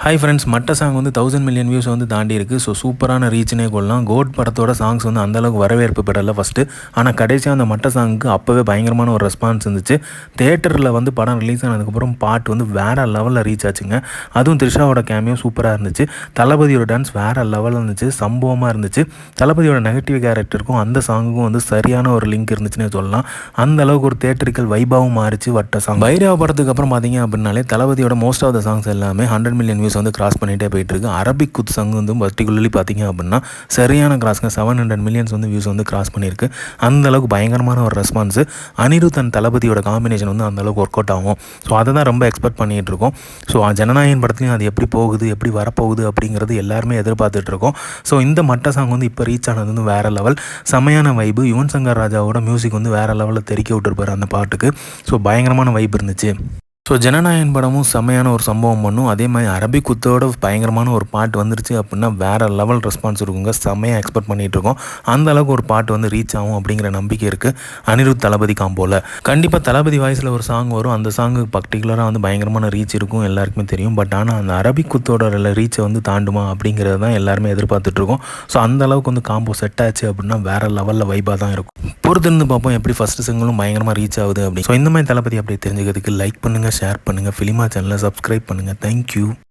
Hi friends, மட்ட song வந்து 1000 million views வந்து தாண்டி இருக்குது. ஸோ சூப்பரான ரீச்னே கொள்ளலாம். கோட் படத்தோட சாங்ஸ் வந்து அந்தளவுக்கு வரவேற்பு பெறலை ஃபஸ்ட்டு. ஆனால் கடைசியாக அந்த மட்ட சாங்குக்கு அப்போவே பயங்கரமான ஒரு ரெஸ்பான்ஸ் இருந்துச்சு. தேட்டரில் வந்து படம் ரிலீஸ் ஆனதுக்கப்புறம் பாட்டு வந்து வேறு லெவலில் ரீச் ஆச்சுங்க. அதுவும் த்ரிஷாவோட கேமியோ சூப்பராக இருந்துச்சு. தளபதியோட டான்ஸ் வேறு லெவலில் இருந்துச்சு, சம்பவமாக இருந்துச்சு. தளபதியோட நெகட்டிவ் கேரக்டருக்கும் அந்த சாங்குக்கும் வந்து சரியான ஒரு லிங்க் இருந்துச்சுன்னே சொல்லலாம். அந்த அளவுக்கு ஒரு தேட்டரிக்கல் வைபாவும் மாறிச்சு வட்ட சாங். பைரவ படத்துக்கு அப்புறம் பார்த்தீங்க அப்படின்னாலே தளபதியோட மோஸ்ட் ஆஃப் த சாங்ஸ் எல்லாமே 100 மில்லியன் வியூஸ் வந்து கிராஸ் பண்ணிகிட்டே போயிட்டு இருக்கு. அரபிக் குத் சாங் வந்து பர்டிகுலர்லி பார்த்தீங்க அப்படின்னா சரியான கிராஸ்ங்க. 700 மில்லியன்ஸ் வந்து வியூஸ் வந்து கிராஸ் பண்ணியிருக்கு. அந்த அளவுக்கு பயங்கரமான ஒரு ரெஸ்பான்ஸ். அனிருத் அண்ட் தளபதியோட காம்பினேஷன் வந்து அந்த அளவுக்கு ஒர்க் அவுட் ஆகும். ஸோ அதை தான் ரொம்ப எக்ஸ்பெக்ட் பண்ணிகிட்டு இருக்கோம். ஸோ ஜனநாயகன் படத்துலையும் அது எப்படி போகுது, எப்படி வரப்போகுது அப்படிங்கிறது எல்லாருமே எதிர்பார்த்துட்டு இருக்கோம். ஸோ இந்த மட்ட சாங் வந்து இப்போ ரீச் ஆனது வந்து வேறு லெவல், செமையான வைப்பு. யுவன் சங்கர் ராஜாவோட மியூசிக் வந்து வேறு லெவலில் தெறிக்க விட்டுருப்பார் அந்த பாட்டுக்கு. ஸோ பயங்கரமான வைப் இருந்துச்சு. ஸோ ஜனநாயகன் படமும் செம்மையான ஒரு சம்பவம் பண்ணும். அதே மாதிரி அரபிக் குத்தோட பயங்கரமான ஒரு பாட்டு வந்துருச்சு அப்படின்னா வேறு லெவல் ரெஸ்பான்ஸ் இருக்குங்க. செம்மையாக எக்ஸ்பெக்ட் பண்ணிகிட்ருக்கோம். அந்த அளவுக்கு ஒரு பாட்டு வந்து ரீச் ஆகும் அப்படிங்கிற நம்பிக்கை இருக்குது அனிருத் தளபதி காம்போவில். கண்டிப்பாக தளபதி வாய்ஸில் ஒரு சாங் வரும். அந்த சாங்கு பர்டிகுலராக வந்து பயங்கரமான ரீச் இருக்கும், எல்லாருக்குமே தெரியும். பட் ஆனால் அந்த அரபிக் குத்தோட ரீச்சை வந்து தாண்டுமா அப்படிங்கிறது தான் எல்லாருமே எதிர்பார்த்துட்ருக்கோம். ஸோ அந்த அளவுக்கு வந்து காம்போ செட் ஆச்சு அப்படின்னா வேறு லெவலில் வைபாக தான் இருக்கும். பொறுத்திருந்து பார்ப்போம் எப்படி ஃபஸ்ட்டு சிங்கிளும் பயங்கரமாக ரீச் ஆகுது அப்படின்னு. ஸோ இந்த மாதிரி தளபதி அப்படி தெரிஞ்சுக்கிறதுக்கு லைக் பண்ணுங்கள், ஷேர் பண்ணுங்கள், ஃபிலிமா சேனலை சப்ஸ்கிரைப் பண்ணுங்கள். தேங்க்யூ.